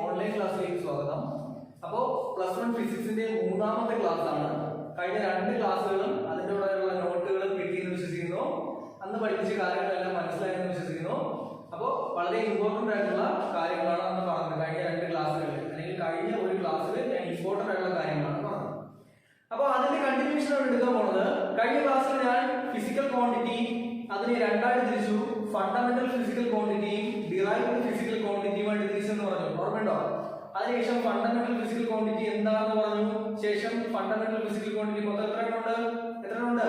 Online ക്ലാസ്സിലേക്ക് സ്വാഗതം. അപ്പോൾ +1 ഫിസിക്സിന്റെ മൂന്നാമത്തെ ക്ലാസ് ആണ്. കഴിഞ്ഞ 2 ക്ലാസ്സുകളും അതിൻ്റെയുള്ള നോട്ടുകളും കിട്ടിയെന്ന് വിശ്വസിക്കുന്നു. അന്ന് പഠിപ്പിച്ച കാര്യങ്ങളെല്ലാം മനസ്സിലായെന്ന് വിശ്വസിക്കുന്നു. അപ്പോൾ വളരെ ഇമ്പോർട്ടന്റ് ആയിട്ടുള്ള കാര്യങ്ങളാണ് അന്ന് പറഞ്ഞത്. കഴിഞ്ഞ 2 ക്ലാസ്സുകളിൽ അല്ലെങ്കിൽ കഴിഞ്ഞ ഒരു ക്ലാസ്സിൽ ഞാൻ ഇമ്പോർട്ടന്റ് ആയിട്ടുള്ള കാര്യങ്ങളാണ് പറഞ്ഞത്. അപ്പോൾ അതിന്റെ കണ്ടിന്യൂഷൻ ആണ് എടുക്കാൻ പോകുന്നത്. കഴിഞ്ഞ ക്ലാസ്സിൽ ഞാൻ ഫിസിക്കൽ ക്വാണ്ടിറ്റി അതിനെ രണ്ടായിട്ട് തിരിച്ചു. ഫണ്ടമെന്റൽ ഫിസിക്കൽ ക്വാണ്ടിറ്റിയും ഡിറൈവ്ഡ് ഫിസിക്കൽ ക്വാണ്ടിറ്റിയുമായിട്ട് തിരിച്ചെന്ന് പറഞ്ഞു. ഓർമ്മയുണ്ടോ? അതിനുശേഷം ഫണ്ടമെന്റൽ ഫിസിക്കൽ ക്വാണ്ടിറ്റി എന്താണെന്ന് പറഞ്ഞു. ശേഷം ഫണ്ടമെന്റൽ ഫിസിക്കൽ ക്വാണ്ടിറ്റി മൊത്തം എത്ര എണ്ണമുണ്ട്?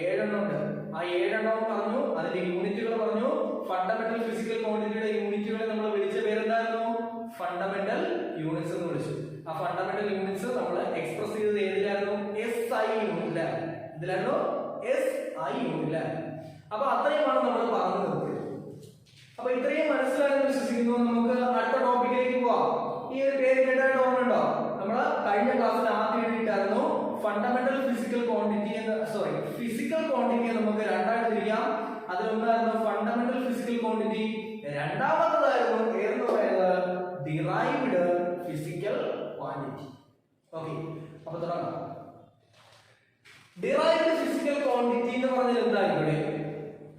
7 എണ്ണമുണ്ട്. ആ 7 എണ്ണം പറഞ്ഞു. അതിന്റെ യൂണിറ്റുകൾ പറഞ്ഞു. ഫണ്ടമെന്റൽ ഫിസിക്കൽ ക്വാണ്ടിറ്റിയുടെ യൂണിറ്റുകളെ നമ്മൾ വിളിച്ച പേരെന്തായിരുന്നു? ഫണ്ടമെന്റൽ യൂണിറ്റ്സ് എന്ന് വിളിച്ചു. ആ ഫണ്ടമെന്റൽ യൂണിറ്റ്സ് നമ്മൾ എക്സ്പ്രസ് ചെയ്തത് ഏതിലായിരുന്നു? SI യൂണിറ്റിലായിരുന്നു. ഇതിലായിരുന്നു SI യൂണിറ്റിലായിരുന്നു. അപ്പൊ അത്രയുമാണ് നമ്മൾ പറഞ്ഞു നിർത്തിയത്. അപ്പൊ ഇത്രയും മനസ്സിലായെന്ന് വിശ്വസിക്കുന്നു. നമുക്ക് അടുത്ത ടോപ്പിക്കിലേക്ക് പോവാം. ഈ ഒരു പേര് കേട്ടായിട്ട് ഓർമ്മയുണ്ടോ? നമ്മൾ കഴിഞ്ഞ ക്ലാസ്സിൽ ആദ്യം എഴുതിയിട്ടായിരുന്നു ഫണ്ടമെന്റൽ ഫിസിക്കൽ ക്വാണ്ടിറ്റി ഫിസിക്കൽ ക്വാണ്ടിറ്റിയെ നമുക്ക് രണ്ടായിട്ട് തിരിക്കാം. അതിലൊന്നായിരുന്നു ഫണ്ടമെന്റൽ ഫിസിക്കൽ ക്വാണ്ടിറ്റി, രണ്ടാമത്തേതായിരുന്നു ഏതെന്ന് പറയുന്നത് ഡിറൈവ്ഡ് ഫിസിക്കൽ ക്വാണ്ടിറ്റി. ഓക്കെ, അപ്പൊ തുടങ്ങാം. ഡിറൈവ്ഡ് ഫിസിക്കൽ ക്വാണ്ടിറ്റി എന്ന് പറഞ്ഞാൽ എന്താണ്? ഇവിടെ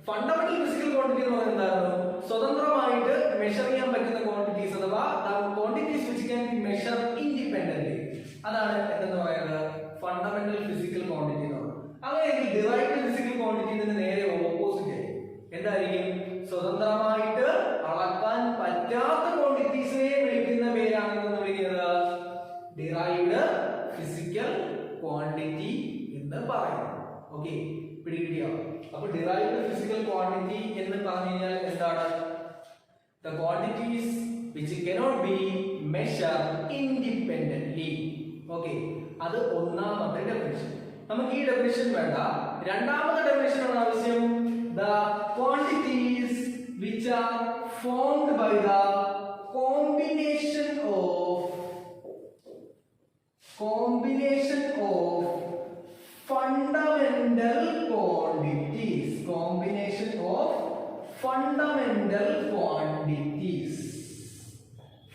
ഫണ്ടമെന്റൽ ഫിസിക്കൽ ക്വാണ്ടിറ്റി എന്ന് പറഞ്ഞാൽ എന്തായിരുന്നു? സ്വതന്ത്രമായിട്ട് മെഷർ ചെയ്യാൻ പറ്റുന്ന ക്വാണ്ടിറ്റീസ് അഥവാ quantities which can be measure independently, അതാണ് എന്തെന്ന് പറയുന്നത് ഫണ്ടമെന്റൽ ഫിസിക്കൽ ക്വാണ്ടിറ്റി എന്ന് പറയുന്നത്. അങ്ങനെയെങ്കിൽ ഡിറൈവ്ഡ് ഫിസിക്കൽ ക്വാണ്ടിറ്റി നേരെ ഓപ്പോസിറ്റ് ആയിരിക്കും. എന്തായിരിക്കും? സ്വതന്ത്രമായിട്ട് അളക്കാൻ പറ്റാത്ത ക്വാണ്ടിറ്റീസിനെ വിളിക്കുന്ന പേരാണെന്ന് വിളിക്കുന്നത് ഡിറൈവ്ഡ് ഫിസിക്കൽ ക്വാണ്ടിറ്റി എന്ന് പറയുന്നത്. ഓക്കെ, പിടികിട്ടിയോ? അപ്പൊ ഡിറൈവ്ഡ് ഫിസിക്കൽ ക്വാണ്ടിറ്റി എന്ന് പറഞ്ഞു കഴിഞ്ഞാൽ എന്താണ്? The quantities which cannot be measured independently. Okay, അത് ഒന്നാമത്തെ ഡെഫിനിഷൻ. നമുക്ക് ഈ ഡെഫിനിഷൻ വേണ്ട, രണ്ടാമത്തെ ഡെഫിനിഷൻ ആണ് ആവശ്യം. The quantities which are formed by the combination of fundamental quantities. Combination of fundamental quantities.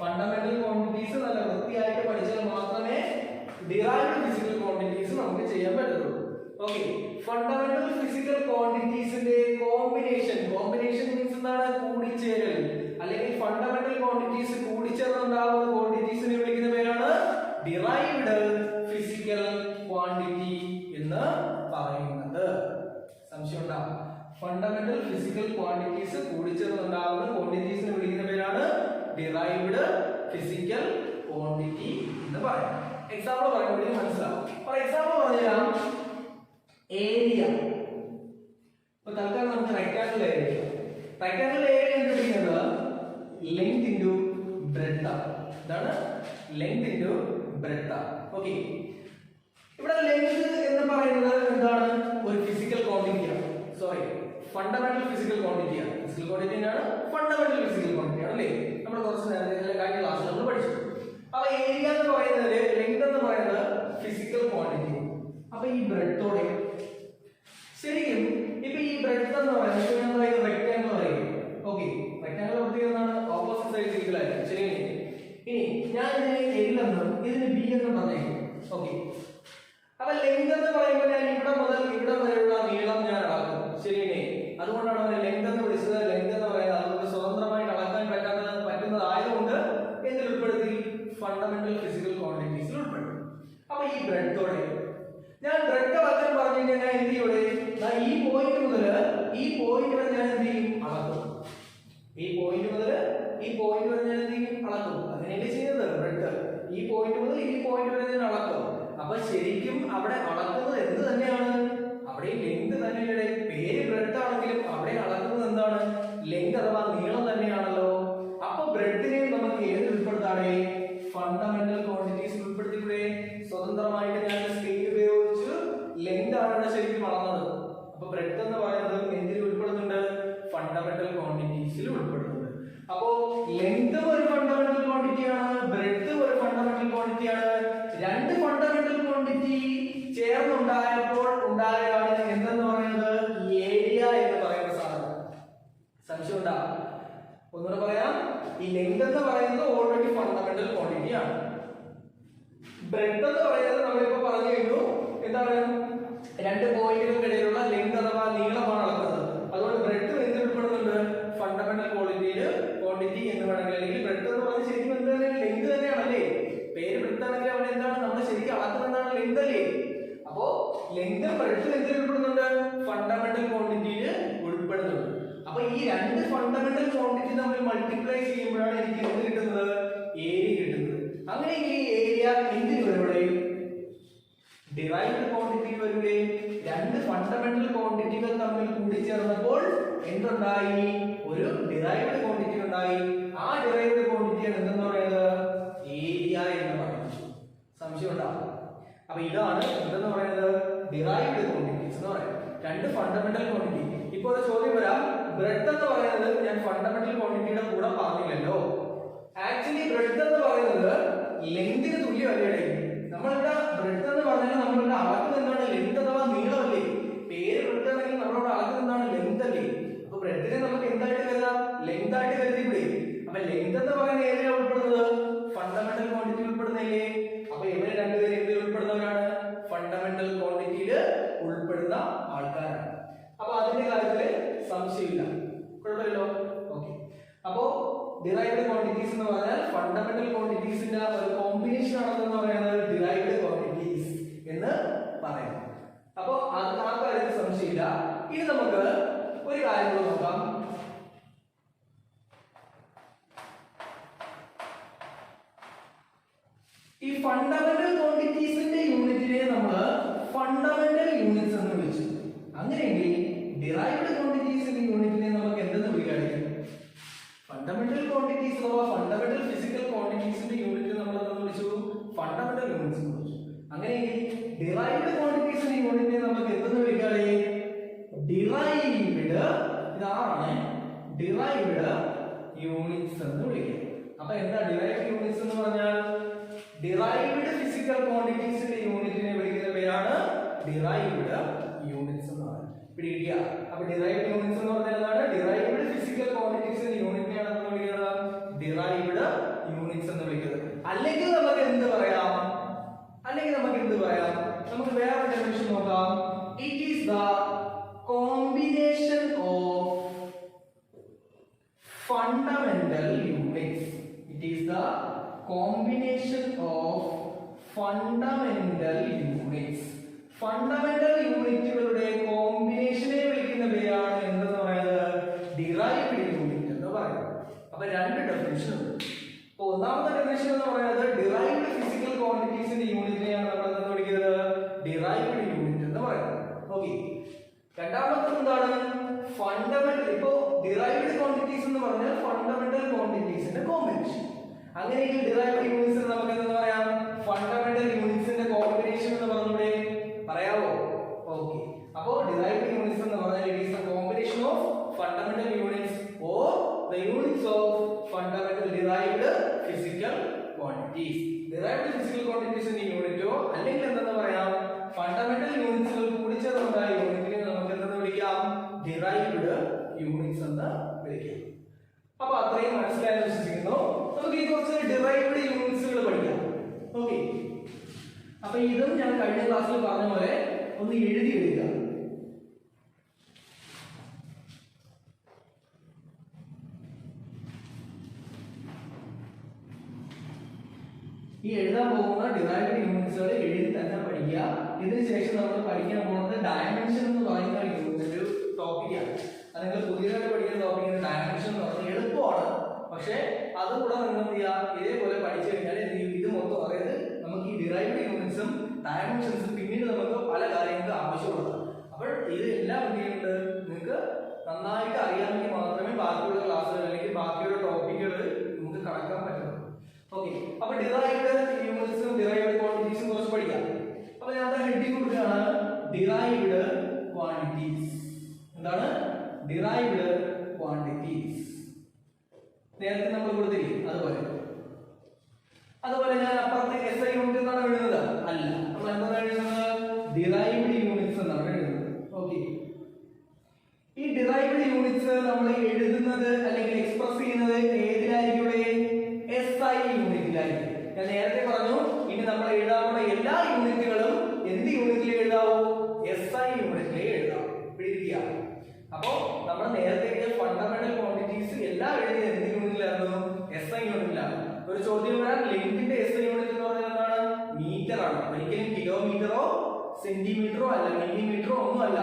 Fundamental quantities നല്ല വൃത്തിയായിട്ട് പഠിച്ചാൽ മാത്രമേ ഡിറൈവ്ഡ് ഫിസിക്കൽ ക്വാണ്ടിറ്റീസ് നമുക്ക് ചെയ്യാൻ പറ്റുള്ളൂ. ഓക്കെ, ഫണ്ടമെന്റൽ ഫിസിക്കൽ ക്വാണ്ടിറ്റീസിന്റെ കോമ്പിനേഷൻ മീൻസ് എന്താണ്? കൂടിച്ചേരൽ. അല്ലെങ്കിൽ ഫണ്ടമെന്റൽ ക്വാണ്ടിറ്റീസ് കൂടിച്ചേർന്നുണ്ടാവുന്ന ക്വാണ്ടിറ്റീസിനെ വിളിക്കുന്ന പേരാണ് ഡിറൈവ്ഡ് ഫിസിക്കൽ ക്വാണ്ടിറ്റി എന്ന് പറയുന്നത്. സംശയം ഉണ്ടാവും. ഫണ്ടമെന്റൽ ഫിസിക്കൽ ക്വാണ്ടിറ്റീസ് കൂടിച്ചേർന്നുണ്ടാവുന്ന ക്വാണ്ടിറ്റീസിനെ വിളിക്കുന്ന പേരാണ് ഡിറൈവ്ഡ് ഫിസിക്കൽ ക്വാണ്ടിറ്റി എന്ന് പറയും. എക്സാമ്പിൾ പറയുമ്പോൾ മനസ്സിലാവും. ഫോർ എക്സാമ്പിൾ പറഞ്ഞാൽ ഏരിയ. ഇപ്പൊ തൽക്കാലം നമുക്ക് റെക്ടാങ്കിൾ ഏരിയ കണ്ടുപിടിക്കുന്നത് ലെങ്ത് ഇൻറ്റു ബ്രെഡ്ത്ത്. ഇതാണ് ലെങ്ത് ഇൻറ്റു ബ്രെഡ്ത്ത്. ഓക്കെ, ഇവിടെ ലെങ്ത് എന്ന് പറയുന്നത് എന്താണ്? ഒരു ഫിസിക്കൽ ക്വാണ്ടിറ്റിയാണ്. ഫണ്ടമെന്റൽ ഫിസിക്കൽ ക്വാണ്ടിറ്റിയാണ്. ഫിസിക്കൽ ക്വാണ്ടിറ്റി ആണ്, ഫണ്ടമെന്റൽ ഫിസിക്കൽ ക്വാണ്ടിറ്റി ആണ് അല്ലേ? നമ്മൾ കുറച്ച് നേരത്തെ കഴിഞ്ഞ ക്ലാസ്സിൽ നമ്മൾ പഠിച്ചു. അപ്പൊ ഏരിയ എന്ന് പറയുന്നത്, ലെങ്ത് എന്ന് പറയുന്നത് ഫിസിക്കൽ ക്വാണ്ടിറ്റി. അപ്പൊ ഈ ബ്രെഡ്ത്തോടെ ശരിക്കും ഇപ്പൊ ഈ ബ്രെഡ്ത്ത് എന്ന് പറയുന്നത് റെക്ടാങ്കിൾ പറയും. ഓക്കെ, റെക്ടാങ്കിൾ പ്രത്യേകതാണ് ഓപ്പോസിറ്റ് സൈഡ് ഈക്വൽ ആയിരിക്കും. ശരിയല്ലേ? ഇനി ഞാൻ ഇതിനെ L എന്നും ഇതിന് B എന്നും പറഞ്ഞേക്കും. ഓക്കെ, അപ്പൊ ലെങ്ത് എന്ന് പറയുമ്പോൾ ഞാൻ ഇവിടെ മുതൽ ഇവിടെ വരെയുള്ള നീളം ഞാൻ അളക്കും. ശരിയല്ലേ? അതുകൊണ്ടാണ് ലെങ്ത് എന്ന് വിളിച്ചത്. ലെങ്ത് എന്ന് പറയുന്നത് അതുകൊണ്ട് സ്വതന്ത്രമായിട്ട് അളക്കാൻ പറ്റുന്നതായതുകൊണ്ട് എന്തിൽ ഉൾപ്പെടുത്തി? ഫണ്ടമെന്റൽ ഫിസിക്കൽ ക്വാണ്ടിറ്റീസിൽ ഉൾപ്പെടുത്തി. അപ്പൊ ഈ ബ്രെഡ്ത്തോടെ ഞാൻ ബ്രെഡ് അളക്കാൻ പറഞ്ഞു കഴിഞ്ഞാൽ ഞാൻ എന്ത് ചെയ്യൂടെ? ഈ പോയിന്റ് മുതൽ ഈ പോയിന്റ് വരെ ഞാൻ എന്ത് ചെയ്യും? അളക്കും. ഈ പോയിന്റ് മുതൽ ഈ പോയിന്റ് വരെ ഞാൻ എന്ത് ചെയ്യും? അളക്കും. അങ്ങനെയല്ലേ ചെയ്യുന്നത്? ബ്രെഡ് ഈ പോയിന്റ് മുതൽ ഈ പോയിന്റ് വരെ ഞാൻ അളക്കും. അപ്പൊ ശരിക്കും അവിടെ അളക്കുന്നത് എന്ത് തന്നെയാണ്? അവിടെ ലെങ്ത് തന്നെയാണ്. പേര് ബ്രെഡ് ആണെങ്കിലും അവിടെ അളക്കുന്നത് എന്താണ്? ലെങ്ത് അഥവാ നീളം തന്നെയാണല്ലോ. അപ്പൊ ബ്രെഡിനെ നമുക്ക് ഏത് ഉൾപ്പെടുത്താതെ? Fundamental quantities ഉൾപ്പെടുത്തിക്കൂടെ? സ്വതന്ത്രമായിട്ട് ഞാൻ സ്കെയിൽ ഉപയോഗിച്ച് ലെങ്ത് ആണ് ശരിക്കും അളന്നത്. അപ്പൊ ബ്രെഡ് എന്ന് പറയുന്നത് എന്തിൽ ഉൾപ്പെടുന്നുണ്ട്? ഫണ്ടമെന്റൽ ക്വാണ്ടിറ്റീസിൽ ഉൾപ്പെടുന്നുണ്ട്. അപ്പോ ലെങ്ത് ഒരു ഫണ്ടമെന്റൽ ക്വാണ്ടിറ്റിയാണ്, ബ്രെഡ് ഒരു ഫണ്ടമെന്റൽ ക്വാണ്ടിറ്റിയാണ്. രണ്ട് ഫണ്ടമെന്റൽ ക്വാണ്ടിറ്റി ചേർന്നുണ്ടായപ്പോൾ ഉണ്ടായതാണ് എന്തെന്ന് പറയുന്നത്? ഏരിയ എന്ന് പറയുന്ന സാധനം. സംശയം ഉണ്ടാകും. ഒന്നുകൂടെ പറയാം, ഈ ലെങ്ത് എന്ന് പറയുന്നത് ഓൾറെഡി ഫണ്ടമെന്റൽ ബ്രെഡ് എന്ന് പറയുന്നത് നമ്മളിപ്പോ പറഞ്ഞു കഴിഞ്ഞു എന്താണ് രണ്ട് പോയിന്റുകൾക്കിടയിലുള്ള ലെങ്ത് അഥവാ നീളമാണ് അളക്കുന്നത്. അതുകൊണ്ട് ബ്രെഡ് എന്ത് ഉൾപ്പെടുന്നുണ്ട്? ഫണ്ടമെന്റൽ ക്വാണ്ടിറ്റി എന്ന് വേണമെങ്കിൽ, അല്ലെങ്കിൽ ബ്രെഡ് എന്ന് പറയുന്നത് ശരിക്കും എന്ത് തന്നെ ലെങ്ത് തന്നെയാണല്ലേ? പേര് ബ്രെഡ് ആണെങ്കിൽ അവിടെ എന്താണ് നമ്മൾ ശരിക്കും അളക്കുന്നതാണ് ലെങ്ത് അല്ലേ? അപ്പോ ലെങ്ത് ബ്രെഡ് എന്തിൽ ഉൾപ്പെടുന്നുണ്ട്? ഫണ്ടമെന്റൽ ക്വാണ്ടിറ്റിയിൽ ഉൾപ്പെടുന്നുണ്ട്. അപ്പൊ ഈ രണ്ട് ഫണ്ടമെന്റൽ ക്വാണ്ടിറ്റി തമ്മിൽ മൾട്ടിപ്ലൈ ചെയ്യുമ്പോഴാണ് എനിക്ക് എന്ത് കിട്ടുന്നത്? ഏരിയ കിട്ടുന്നത്. അങ്ങനെയെങ്കിൽ ഈ ഏരിയ എന്തിന് വരും? ഡിറൈവ്ഡ് ക്വാണ്ടിറ്റി വരൂലേ? രണ്ട് ഫണ്ടമെന്റൽ ക്വാണ്ടിറ്റികൾ തമ്മിൽ കൂടിച്ചേർന്നപ്പോൾ എന്തുണ്ടായി? ഒരു ഡിറൈവ്ഡ് ക്വാണ്ടിറ്റി ഉണ്ടായി. ആ ഡിറൈവ്ഡ് ക്വാണ്ടിറ്റിയാണ് എന്തെന്ന് പറയുന്നത്? ഏരിയ എന്ന് പറയുന്നത്. സംശയം ഉണ്ടാവും. അപ്പൊ ഇതാണ് എന്തെന്ന് പറയുന്നത്? ഡിറൈവ്ഡ് ക്വാണ്ടിറ്റീസ് എന്ന് പറയുന്നത്. രണ്ട് ഫണ്ടമെന്റൽ ക്വാണ്ടിറ്റി. ഇപ്പോൾ ഒരു ചോദ്യം വരാം, ബ്രെഡ് എന്ന് പറയുന്നത് ഞാൻ ഫണ്ടമെന്റൽ ക്വാണ്ടിറ്റിയുടെ കൂടെ പറഞ്ഞില്ലല്ലോ. ആക്ച്വലി ബ്രെഡ് എന്ന് പറയുന്നത് ലെങ്തിന് തുല്യമല്ലേ? നമ്മളിവിടെ ബ്രെഡ് എന്ന് പറഞ്ഞാൽ നമ്മളിവിടെ അളക്കുന്നത് എന്താണ്? ലെങ്ത് അഥവാ നീളമല്ലേ? പേര് ബ്രെഡ് ആണെങ്കിൽ നമ്മളിവിടെ അളക്കുന്നത് എന്താണ്? ലെങ്ത് അല്ലേ? അപ്പൊ ബ്രെഡിനെ നമുക്ക് എന്തായിട്ട് കരുതാം? ലെങ്ത് ആയിട്ട് കരുതിക്കൂടെ? അപ്പൊ ലെങ്ത് എന്ന് പറയുന്നത് ഏതിലാണ് ഉൾപ്പെടുന്നത്? ഫണ്ടമെന്റൽ ക്വാണ്ടിറ്റി ഉൾപ്പെടുന്നില്ലേ? അപ്പൊ ഇവര് രണ്ടുപേരും എന്തിൽ ഉൾപ്പെടുന്നവരാണ്? ഫണ്ടമെന്റൽ ക്വാണ്ടിറ്റിയിൽ ഉൾപ്പെടുന്ന ആൾക്കാരാണ്. അപ്പൊ അതിന്റെ കാര്യത്തില് സംശയമില്ല, കുഴപ്പമില്ലല്ലോ. ഓക്കെ. അപ്പോ ഡിറൈവ്ഡ് ക്വാണ്ടിറ്റീസ് എന്ന് പറഞ്ഞാൽ ഫണ്ടമെന്റൽ ക്വാണ്ടിറ്റീസിന്റെ ഒരു കോമ്പിനേഷൻ ആണെന്ന് പറയുന്നത് ഡിറൈവ്ഡ് ക്വാണ്ടിറ്റീസ് എന്ന് പറയുന്നത്. അപ്പോ ആ കാര്യത്തിൽ സംശയമില്ല. ഇനി നമുക്ക് ഒരു കാര്യം നോക്കാം. ഈ ഫണ്ടമെന്റൽ ക്വാണ്ടിറ്റീസിന്റെ യൂണിറ്റിനെ നമ്മൾ ഫണ്ടമെന്റൽ യൂണിറ്റ്സ് എന്ന് വിളിച്ചു. അങ്ങനെയെങ്കിൽ ഡിറൈവ്ഡ് ക്വാണ്ടിറ്റീസിന്റെ യൂണിറ്റിനെ നമുക്ക് എന്തെന്ന് വിളിക്കാം? ഫണ്ടമെന്റൽ ക്വാണ്ടിറ്റീസ് അഥവാ ഫണ്ടമെന്റൽ ഫിസിക്കൽ ക്വാണ്ടിറ്റീസിന്റെ യൂണിറ്റ് നമ്മൾ എന്തെന്ന് വിളിച്ചു? ഫണ്ടമെന്റൽ യൂണിറ്റ്സ് എന്ന് വിളിച്ചു. അങ്ങനെയെങ്കിൽ ഡിറൈവ്ഡ് ക്വാണ്ടിറ്റീസിന്റെ യൂണിറ്റിനെ നമുക്ക് എന്തെന്ന് വിളിക്കാം? ഡിറൈവ്ഡ്, ഇതാണ് ഡിറൈവ്ഡ് യൂണിറ്റ്സ് എന്ന് വിളിക്കാം. അപ്പൊ എന്താ ഡിറൈവ്ഡ് യൂണിറ്റ്സ് എന്ന് പറഞ്ഞാൽ? ഡിറൈവ്ഡ് ഫിസിക്കൽ ക്വാണ്ടിറ്റീസിന്റെ യൂണിറ്റിനെ വിളിക്കുന്ന പേരാണ് ഡിറൈവ്ഡ് യൂണിറ്റ്സ് എന്ന് പറയുന്നത്. പിടിക്കുക. അപ്പൊ ഡിറൈവ്ഡ് യൂണിറ്റ്സ് എന്ന് പറഞ്ഞാൽ എന്താണ്? ഡിറൈവ്ഡ് ഫിസിക്കൽ ക്വാണ്ടിറ്റീസിന്റെ യൂണിറ്റിനെയാണ് എന്ന് വിളിക്കുന്നത് ഡിറൈവ്ഡ് യൂണിറ്റ്സ് എന്ന് വിളിക്കുന്നത്. അല്ലെങ്കിൽ നമുക്ക് എന്ത് പറയാം? നമുക്ക് വേറെ ഡെഫിനിഷൻ നോക്കാം. It is the combination of fundamental units. It is the combination of fundamental units. Fundamental യൂണിറ്റുകളുടെ കോമ്പിനേഷനെ വിളിക്കുന്ന പേരാണ് എന്തെന്ന് പറയുന്നത്? ഡിറൈവ്ഡ് യൂണിറ്റ് എന്ന് പറയുന്നത്. അപ്പൊ രണ്ട് ഡെഫിനിഷൻ ഉണ്ട്. അപ്പൊ ഒന്നാമത്തെ ഡെഫിനിഷൻ എന്ന് പറയുന്നത് ഡിറൈവ്ഡ് ഫിസിക്കൽ ക്വാണ്ടിറ്റീസിന്റെ യൂണിറ്റിനെയാണ് നമ്മൾ എന്തെന്ന് വിളിക്കുന്നത്? ഡിറൈവ്ഡ് യൂണിറ്റ് എന്ന് പറയുന്നത്. ഓക്കെ. രണ്ടാമത്തെ എന്താണ്? ഫണ്ടമെന്റൽ. ഇപ്പോ ഡിറൈവ്ഡ് ക്വാണ്ടിറ്റീസ് എന്ന് പറഞ്ഞാൽ ഫണ്ടമെന്റൽ ക്വാണ്ടിറ്റീസിന്റെ കോമ്പിനേഷൻ. അങ്ങനെയെങ്കിൽ ഡിറൈവ്ഡ് യൂണിറ്റ്സ് നമുക്ക് എന്താ പറയാം? ഫണ്ടമെന്റൽ യൂണിറ്റ്സിന്റെ കോമ്പിനേഷൻ എന്ന് പറഞ്ഞൂടെ? പറയാവോ? ഓക്കെ. അപ്പോൾ ഡിറൈവ്ഡ് യൂണിറ്റ്സ് എന്ന് പറഞ്ഞാൽ it is the combination of fundamental units or the units of fundamental derived physical quantities. Derived physical ക്വാണ്ടിറ്റീസിന്റെ യൂണിറ്റോ അല്ലെങ്കിൽ എന്തെന്ന് പറയാം? ഫണ്ടമെന്റൽ യൂണിറ്റ്സുകൾ കൂടിച്ചേർന്നുണ്ടായ യൂണിറ്റിനെ നമുക്ക് എന്തെന്ന് വിളിക്കാം? ഡിറൈവ്ഡ് യൂണിറ്റ്സ് എന്ന് വിളിക്കാം. അപ്പൊ അത്രയും മനസ്സിലായെന്ന് വിശ്വസിക്കുന്നു. നമുക്ക് ഈ കുറച്ച് ഡിറൈവ്ഡ് യൂണിറ്റ്സുകൾ പഠിക്കാം. ഓക്കെ. അപ്പൊ ഇതും ഞാൻ കഴിഞ്ഞ ക്ലാസ്സിൽ പറഞ്ഞ പോലെ ഒന്ന് എഴുതി എടുക്കുക. ഈ എഴുതാൻ പോകുന്ന ഡിറൈവ്ഡ് യൂണിറ്റ്സുകൾ എഴുതി തന്നെ പഠിക്കുക. ഇതിനുശേഷം നമ്മൾ പഠിക്കാൻ പോകുന്നത് ഡയമെൻഷൻ എന്ന് പറയുന്ന ഒരു ടോപ്പിക്കാണ്. അത് നിങ്ങൾ പുതിയതായിട്ട് പഠിക്കുന്ന ടോപ്പിക്കിന് ഡയമെൻഷൻ എന്ന് പറഞ്ഞാൽ എളുപ്പമാണ്. പക്ഷെ അതുകൂടെ നിങ്ങൾ എന്ത് ചെയ്യുക? ഇതേപോലെ പഠിച്ചു കഴിഞ്ഞാൽ ഇത് മൊത്തം, അതായത് നമുക്ക് ഈ ഡിറൈവ്ഡ് യൂണിറ്റ്സും ഡയമെൻഷൻസും പിന്നീട് നമുക്ക് പല കാര്യങ്ങൾക്ക് ആവശ്യമുള്ളതാണ്. അപ്പോൾ ഇത് എല്ലാം എന്ത് ചെയ്യുന്നുണ്ട്? നിങ്ങൾക്ക് നന്നായിട്ട് അറിയാമെങ്കിൽ മാത്രമേ ബാക്കിയുള്ള ക്ലാസ്സുകൾ അല്ലെങ്കിൽ ബാക്കിയുള്ള ടോപ്പിക്കുകൾ നമുക്ക് കടക്കാൻ പറ്റുള്ളൂ. ഓക്കെ. അപ്പൊ ഡിറൈവ്ഡ് യൂണിറ്റ്സും ഡിറൈവ്ഡ് ക്വാണ്ടിറ്റീസും കുറച്ച് പഠിക്കാം. അപ്പൊ ഞാൻ ഹെഡിങ് കൊടുക്കുകയാണ് ഡിറൈവ്ഡ് ക്വാണ്ടിറ്റീസ്. എന്താണ്? Derived quantities. നേരത്തെ നമ്മൾ കൊടുത്തില്ലേ അതുപോലെ ഞാൻ അപ്പുറത്ത് എസ് ഐ യൂണിറ്റ് എന്നാണ് എഴുതുന്നത്? അല്ല, നമ്മൾ എന്താണ് എഴുതുന്നത്? ഡിറൈവ്ഡ് യൂണിറ്റ്സ് എന്നാണ് എഴുതുന്നത്. ഓക്കെ. ഈ ഡിറൈവ്ഡ് യൂണിറ്റ്സ് നമ്മൾ എഴുതുന്നത് അല്ലെങ്കിൽ എക്സ്പ്രസ് ചെയ്യുന്നത് ഏതിലായിരിക്കും? S I യൂണിറ്റിലായിരിക്കും. ഞാൻ നേരത്തെ പറഞ്ഞു ഇനി നമ്മൾ എഴുതാവുന്ന എല്ലാ യൂണിറ്റുകളും എന്ത് യൂണിറ്റിൽ എഴുതാവൂ? SI യൂണിറ്റിൽ എഴുതാം. പിടിക്കുക. അപ്പോ നമ്മൾ നേരത്തെ എഴുതിയ ഫണ്ടമെന്റൽ ക്വാണ്ടിറ്റീസ് എല്ലാം എഴുതിയത് എന്ത് യൂണിറ്റിലായിരുന്നു? SI യൂണിറ്റിലാണ്. ഒരു ചോദ്യം വരാൻ ലെങ്തിന്റെ SI യൂണിറ്റ് എന്ന് പറഞ്ഞാൽ എന്താണ്? മീറ്റർ ആണ്. ഒരിക്കലും കിലോമീറ്ററോ സെന്റിമീറ്ററോ അല്ല, മില്ലിമീറ്ററോ ഒന്നും അല്ല.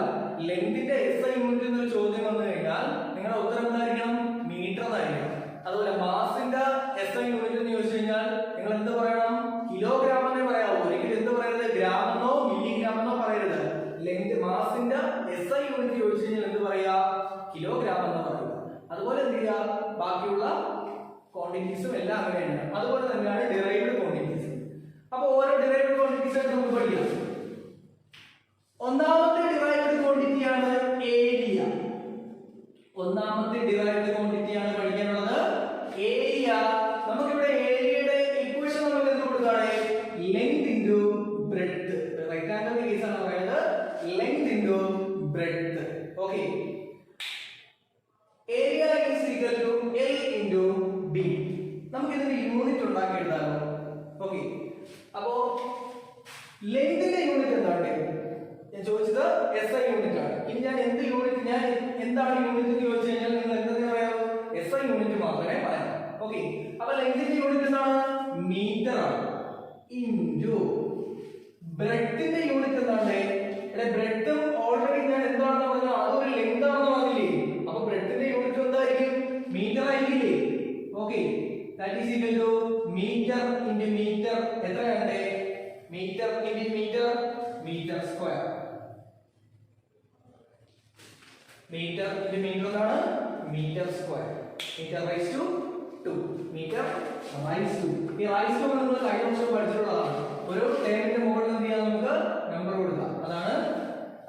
ലെങ്തിന്റെ SI യൂണിറ്റ് എന്നൊരു ചോദ്യം വന്നു കഴിഞ്ഞാൽ നിങ്ങളുടെ ഉത്തരം എന്തായിരിക്കണം? മീറ്റർ എന്നായിരിക്കണം. അതുപോലെ മാസിന്റെ SI യൂണിറ്റ് എന്ന് ചോദിച്ചു കഴിഞ്ഞാൽ നിങ്ങൾ എന്ത് പറയണം? കിലോഗ്രാം എന്നേ പറയാവൂ. ഒരിക്കലും എന്ത് പറയരുത്? ഗ്രാം എന്നോ മില്ലിഗ്രാം എന്നോ പറയരുത്. ലെങ്ത് മാസിന്റെ SI യൂണിറ്റ് ചോദിച്ചു കഴിഞ്ഞാൽ എന്ത് പറയാ? കിലോഗ്രാം എന്ന് പറയുക. അതുപോലെ എന്ത് ചെയ്യുക? ബാക്കിയുള്ള ക്വാണ്ടിറ്റീസും എല്ലാം അങ്ങനെയാണ്. അതുപോലെ തന്നെയാണ് ഡിറൈവ്ഡ് ക്വാണ്ടിറ്റീസ്. അപ്പൊ ഓരോ ഡിറൈവ്ഡ് ക്വാണ്ടിറ്റീസ് ആയിട്ട് നമുക്ക് പഠിക്കാം. ഒന്നാമത്തെ ഡിറൈവ്ഡ് ക്വാണ്ടിറ്റിയാണ് ഏരിയ. ഒന്നാമത്തെ ഡിറൈവ്ഡ് ക്വാണ്ടിറ്റിയാണ് പഠിക്കാനുള്ളത് ഏരിയ. നമുക്കിവിടെ ഏരിയയുടെ ഇക്വേഷൻ നമുക്ക് എന്ത് കൊടുക്കുകയാണ്? Length into breadth. റെക്ടാംഗിളിന്റെ കേസാണ് പറയുന്നത്. Length into breadth. Okay. Area is equal to L into B. നമുക്ക് ഇതിന്റെ യൂണിറ്റ് ഉണ്ടാക്കി എഴുതാമോ? ഓക്കേ. അപ്പോ ലെങ്തിന്റെ യൂണിറ്റ് എന്താണ്? ഞാൻ ചോദിച്ചത് SI യൂണിറ്റ് ആണ്. ഇനി ഞാൻ എന്ത് യൂണിറ്റ്, ഞാൻ എന്താണ് യൂണിറ്റ് എന്ന് ചോദിച്ചു കഴിഞ്ഞാൽ നിങ്ങൾ എന്തെന്ന് പറയാമോ? SI യൂണിറ്റ് മാത്രമേ പറയാം. ഓക്കേ. അപ്പോൾ ലെങ്തിന്റെ യൂണിറ്റ് എന്താണ്? മീറ്റർ ആണ്. ഇൻടു ബ്രെഡ്ത്തിന്റെ യൂണിറ്റ് എന്താണ്? ഇവിടെ ബ്രെഡ്ത്തും ഓൾറെഡി ഞാൻ എന്താണെന്ന് പറഞ്ഞാൽ അതൊരു ലെങ്ത് ആണെന്ന് പറഞ്ഞില്ലേ? അപ്പോൾ ബ്രെഡ്ത്തിന്റെ യൂണിറ്റ് എന്തായിരിക്കും? മീറ്റർ ആയിരിക്കില്ലേ? Okay. That is equal to metre into metre. എത്രയാണ്? Metre into metre, metre square. Metre into metre എന്താണ്? Metre square. Metre raise to 2. Metre raise to. ഈ റൈസ് ടു നമ്മൾ കഴിഞ്ഞ വർഷം പഠിച്ചിട്ടുള്ളതാണ്. ഒരു ടേമിന്റെ മുകളിൽ എന്ത് ചെയ്യാം? നമുക്ക് നമ്പർ കൊടുക്കാം. അതാണ്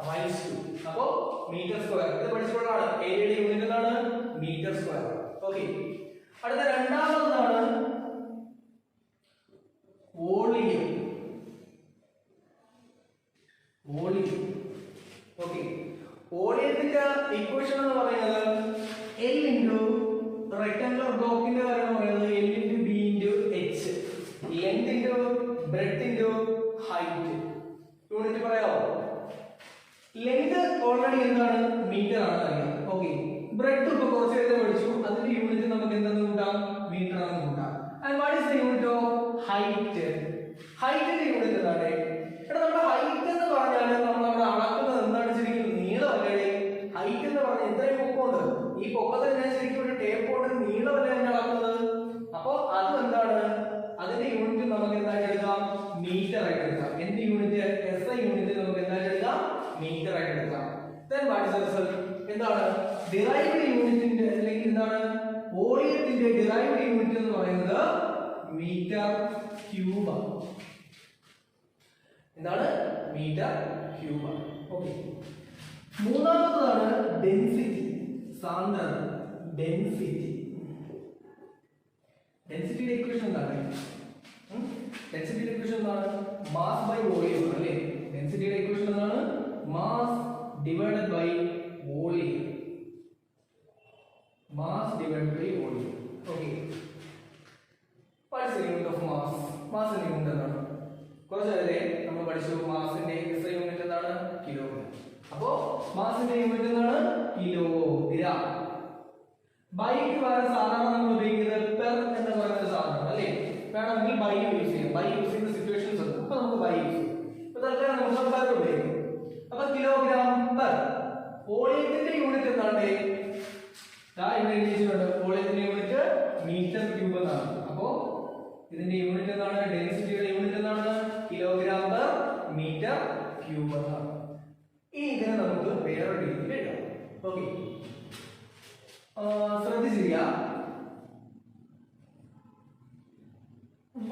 റൈസ് ടു. അപ്പോ മീറ്റർ സ്ക്വയർ ഇത് പഠിച്ചിട്ടുള്ളതാണ്. ഏരിയയുടെ യൂണിറ്റ് എന്താണ്? Metre square. ഓക്കേ. അടുത്ത രണ്ടാമതാണ് വോളിയം. വോളിയം. ഓക്കേ. വോളിയത്തിന്റെ ഇക്വേഷൻ എന്ന് പറയുന്നത് L ഇൻടു റെക്ടാങ്കുലർ ബ്ലോക്കിന്റെ കാര്യം പറയുന്നത് L into B into H. Length into breadth into height. Unit പറയാമോ? ലെങ്ത് ഓൾറെഡി എന്താണ്? മീറ്റർ ആണ് അറിയാം. ഓക്കേ. ബ്രെഡ്ത്ത് ഇപ്പൊ കുറച്ച് നേരത്തെ പഠിച്ചു. അതിന്റെ യൂണിറ്റ് നമുക്ക് എന്തെന്ന് കൂട്ടാം? മീറ്റർ ആണെന്ന് കൂട്ടാം. And what is the unit of height? ഹൈറ്റിന്റെ യൂണിറ്റ് എന്താണ്? ഇവിടെ നമ്മുടെ ഹൈറ്റ് എന്ന് പറഞ്ഞാൽ നമ്മൾ അവിടെ അളക്കുന്നത് എന്താണ്? ശരിക്കും നീളമല്ലേ? ഹൈറ്റ് എന്ന് പറഞ്ഞാൽ ഇത്രയും പൊക്കമുണ്ട്. ഈ പൊക്കത്തിന് ഞാൻ ശരിക്കും ഒരു ടേപ്പ് കൊണ്ട് നീളമല്ലേ ഞാൻ അളക്കുന്നത്? അപ്പോ അത് എന്താണ്? അതിന്റെ യൂണിറ്റ് നമുക്ക് എന്തായിട്ട് എടുക്കാം? മീറ്റർ ആയിട്ട് എടുക്കാം. എന്ത് യൂണിറ്റ്? SI യൂണിറ്റ് നമുക്ക് എന്തായിട്ട് എടുക്കാം? മീറ്റർ ആയിട്ട് എടുക്കാം. Then what is the result? എന്താണ്? ഡിറൈവ്ഡ് യൂണിറ്റിന്റെ അല്ലെങ്കിൽ എന്താണ്? വോളിയത്തിന്റെ ഡിറൈവ്ഡ് യൂണിറ്റ് എന്ന് പറയുന്നത് മീറ്റർ ക്യൂബ്. എന്താണ്? Metre cube. ഓക്കേ. മൂന്നാമതാണ് ഡെൻസിറ്റി. സാന്ദ്രത. ഡെൻസിറ്റി. ഡെൻസിറ്റിയുടെ ഇക്വേഷൻ എന്താണ്? ഡെൻസിറ്റിയുടെ ഇക്വേഷൻ എന്താണ്? മാസ് ബൈ വോളിയം അല്ലേ? ഡെൻസിറ്റിയുടെ ഇക്വേഷൻ എന്താണ്? Mass divided by volume. Mass divided by volume. Okay. What is the unit of mass? മാസിന്റെ യൂണിറ്റ് എന്താണ്? കുറച്ച് നേരത്തെ നമ്മൾ പഠിച്ചു. മാസിന്റെ SI യൂണിറ്റ് എന്താണ്? കിലോഗ്രാം. അപ്പോ മാസിന്റെ യൂണിറ്റ് എന്താണ്? കിലോഗ്രാം. ബൈക്ക് വരെ സാധാരണ നമ്മൾ ഉപയോഗിക്കുന്നത് പെർ എന്ന് പറയുന്ന സാധനം അല്ലേ? വേണമെങ്കിൽ ബൈ യൂസ് ചെയ്യാം. ബൈ യൂസ് ചെയ്യുന്ന സിറ്റുവേഷൻസ് ഉണ്ട്. അപ്പൊ നമുക്ക് ബൈ യൂസ് ചെയ്യാം. ഇപ്പൊ തൽക്കാലം നമുക്ക് പെർ ഉപയോഗിക്കും. അപ്പൊ കിലോഗ്രാം പെർ. വോളിയത്തിന്റെ യൂണിറ്റ് എന്താണ്? വോളിയത്തിന്റെ യൂണിറ്റ് മീറ്റർ ക്യൂബ് എന്നാണ്. അപ്പോ ഇതിന്റെ യൂണിറ്റ് എന്താണ്? ഡെൻസിറ്റിയുടെ യൂണിറ്റ് എന്താണ്? കിലോഗ്രാം പെർ മീറ്റർ ക്യൂബ് എന്നാണ്. ഇനി ഇതിനെ നമുക്ക് വേറെ രീതിയിൽ എഴുതാം. ഓക്കേ. ശ്രദ്ധിച്ചിരിക്കുക.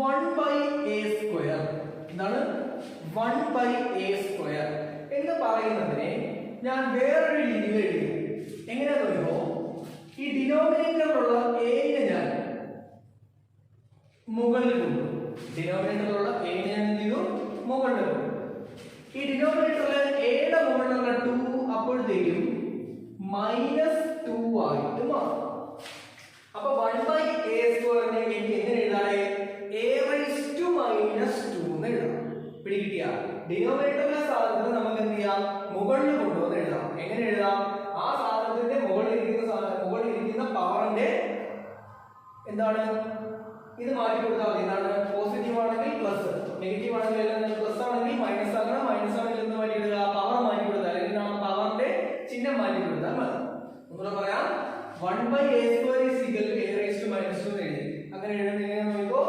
1/a². എന്താണ്? 1/a² എന്ന് പറയുന്നതിനെ ഞാൻ വേറൊരു രീതിയിൽ എഴുതി. എങ്ങനെയാണെന്ന് പറയുമ്പോ ഈ ഡിനോമിനേറ്ററിലുള്ള a ഞാൻ മുകളിൽ കൊണ്ടു. ഡിനോമിനേറ്ററിലുള്ള a ഞാൻ എന്ത് ചെയ്തു? മുകളിൽ കൊണ്ടു. ഈ ഡിനോമിനേറ്ററിലെ a മുകളിലുള്ള 2 അപ്പോഴത്തേക്കും -2 ആയിട്ട് മാറും. അപ്പൊ 1/a² എനിക്ക് എങ്ങനെ എഴുതാനേ? a raised പിടികിട്ടിയ ഡിനോമിനേറ്ററിലെ സാധനത്തിന് നമുക്ക് എന്ത് ചെയ്യാം, മുകളിൽ കൊണ്ടുവന്ന് എഴുതാം. എങ്ങനെ എഴുതാം? ആ സാധനത്തിന്റെ മുകളിൽ ഇരിക്കുന്ന പവറിന്റെ എന്താണ് ഇത് മാറ്റി കൊടുത്താൽ മതി. എന്താണ്? പോസിറ്റീവ് ആണെങ്കിൽ പ്ലസ്, നെഗറ്റീവ് ആണെങ്കിൽ പ്ലസ് ആണെങ്കിൽ മൈനസ് ആക്കണം, മൈനസ് ആണെങ്കിൽ എന്ത് മാറ്റി ഇടുക, പവർ മാറ്റി കൊടുത്താൽ, അല്ലെങ്കിൽ നമ്മൾ പവറിന്റെ ചിഹ്നം മാറ്റി കൊടുത്താൽ മതി. നമ്മൾ പറയാം 1/a² is equal to a raised to -2 എന്ന് എഴുതി. അങ്ങനെ എഴുതുന്നത് നോക്കിക്കോ.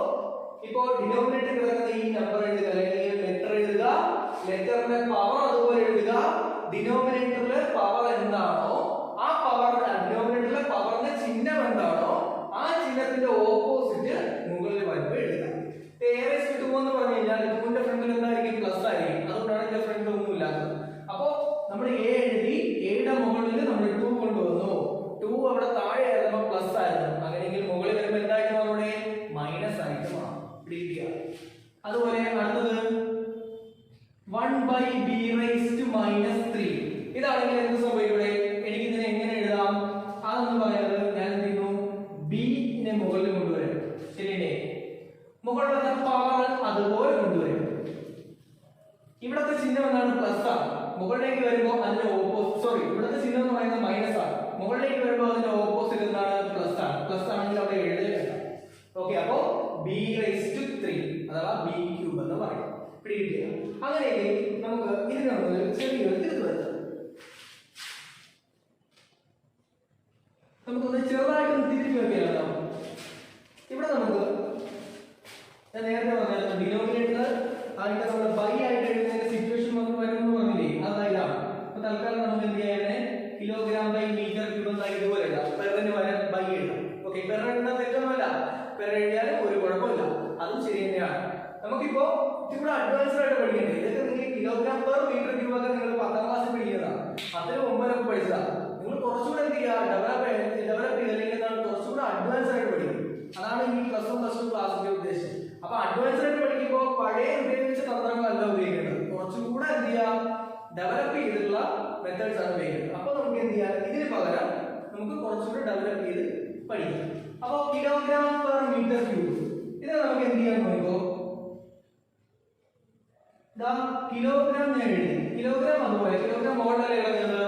ഇപ്പോ ഡിനോമിനേറ്റർ കിടക്കുന്ന ഈ നമ്പർ എഴുതുക, അല്ലെങ്കിൽ ലെറ്റർ എഴുതുക, ലെറ്ററിന്റെ പവർ അതുപോലെ എഴുതുക. ഡിനോമിനേറ്ററിലെ പവർ എന്താണോ ആ പവർ, ഡിനോമിനേറ്ററിലെ പവറിന്റെ ചിഹ്നം എന്താണോ ആ ചിഹ്നത്തിന്റെ ഓപ്പോസിറ്റ് മുകളിൽ വരുമ്പോൾ എഴുതുക. a² എന്ന് പറഞ്ഞു കഴിഞ്ഞാൽ 2 ന്റെ ഫ്രണ്ടിൽ എന്തായിരിക്കും, പ്ലസ് ആയിരിക്കും. അതുകൊണ്ടാണ് ഇതിന്റെ ഫ്രണ്ടിൽ ഒന്നും ഇല്ലാത്തത്. അപ്പോ നമ്മൾ a എഴുതി, a യുടെ മുകളിൽ നമ്മൾ 2 കൊണ്ടുവന്നു. 2 അവിടെ താഴെ ആയിരുന്നപ്പോൾ പ്ലസ് ആയിരുന്നു. അങ്ങനെയെങ്കിൽ മുകളിൽ വരുമ്പോൾ എന്തായിട്ട് മാറും, മൈനസ് ആയിട്ട് മാറും. പിടിക്കുക. അതുപോലെ അടുത്തത് 1/b⁻³ ഇതാണെങ്കിൽ എന്ത് സംഭവിക്കും? എനിക്ക് ഇതിനെ എങ്ങനെ എഴുതാം? അതൊന്ന് പറയുന്നത് ഞാൻ എന്ത് ചെയ്യുന്നു, b നെ മുകളിൽ കൊണ്ടുവരും. ശരിയല്ലേ? മുകളിലത്തെ പവർ അതുപോലെ കൊണ്ടുവരും. ഇവിടത്തെ ചിഹ്നം എന്താണ്? പ്ലസ് ആണ്. മുകളിലേക്ക് വരുമ്പോൾ അതിന്റെ ഓപ്പോസിറ്റ്, സോറി, ഇവിടത്തെ ചിഹ്നം എന്ന് പറയുന്നത് മൈനസ് ആണ്. മുകളിലേക്ക് വരുമ്പോൾ അതിന്റെ ഓപ്പോസിറ്റ് എന്താണ്? പ്ലസ് ആണ്. പ്ലസ് ആണെങ്കിൽ അവിടെ എഴുതുക. ഓക്കെ, അപ്പോ b⁻³ അഥവാ b³ എന്ന് പറയും. പിടികിട്ടിയ? അങ്ങനെയെങ്കിൽ നമുക്ക് ഇതിനൊരു ചെറിയൊരു തിരുത്ത് വരുത്താം. നമുക്കൊന്ന് ചെറുതായിട്ടൊന്ന് തിരിച്ചു വെക്കാനോ. ഇവിടെ നമുക്ക് ഞാൻ നേരത്തെ പറഞ്ഞാൽ ഡിനോമിനേറ്റർ ആയിട്ട് നമ്മൾ ബൈ ആയിട്ട് എഴുതുന്നതിന്റെ സിറ്റുവേഷൻ വരുമെന്ന് പറഞ്ഞില്ലേ, അതായതാണ്. അപ്പൊ തൽക്കാലം നമുക്ക് എന്ത് ചെയ്യാൻ, kg/m³ എന്നായി ഇതുപോലെ എഴുതാം. പെറിന് വരാൻ ബൈ എഴുതാം. ഓക്കെ, പെർ എഴുതുന്ന തെറ്റൊന്നുമല്ല, പെർ എഴുതിയാലും ഒരു കുഴപ്പമില്ല, അതും ശരി തന്നെയാണ്. നമുക്കിപ്പോ ഇവിടെ അഡ്വാൻസ്ഡ് ആയിട്ട് പഠിക്കണ്ടേ, ഇതൊക്കെ നിങ്ങൾ kg/m³ ഒക്കെ നിങ്ങൾ 10ാം ക്ലാസ്സിൽ പഠിക്കുന്നതാണ്. അതിന് മുമ്പൊക്കെ പഠിച്ചതാണ്. നിങ്ങൾ കുറച്ചുകൂടെ എന്ത് ചെയ്യുക, ഡെവലപ്പ് ചെയ്ത്, അല്ലെങ്കിൽ കുറച്ചുകൂടെ അഡ്വാൻസ് ആയിട്ട് പഠിക്കും. അതാണ് ഈ +1 +2 ക്ലാസ്സിന്റെ ഉദ്ദേശം. അപ്പൊ അഡ്വാൻസ് ആയിട്ട് പഠിക്കുമ്പോൾ പഴയ ഉപയോഗിച്ച തന്ത്രങ്ങളല്ല ഉപയോഗിക്കേണ്ടത്, കുറച്ചുകൂടെ എന്ത് ചെയ്യാം, ഡെവലപ്പ് ചെയ്തിട്ടുള്ള മെത്തേഡ്സ് ആണ് ഉപയോഗിക്കുന്നത്. അപ്പൊ നമുക്ക് എന്ത് ചെയ്യാം, ഇതിന് പകരം നമുക്ക് കുറച്ചുകൂടെ ഡെവലപ്പ് ചെയ്ത് പഠിക്കാം. അപ്പൊ kg/m³ ഇത് നമുക്ക് എന്ത് ചെയ്യാൻ നോക്കോ, കിലോഗ്രാം ഞാൻ എഴുതി. കിലോഗ്രാം അതുപോലെ കിലോഗ്രാം മുകളിലല്ലേ കിടക്കുന്നത്.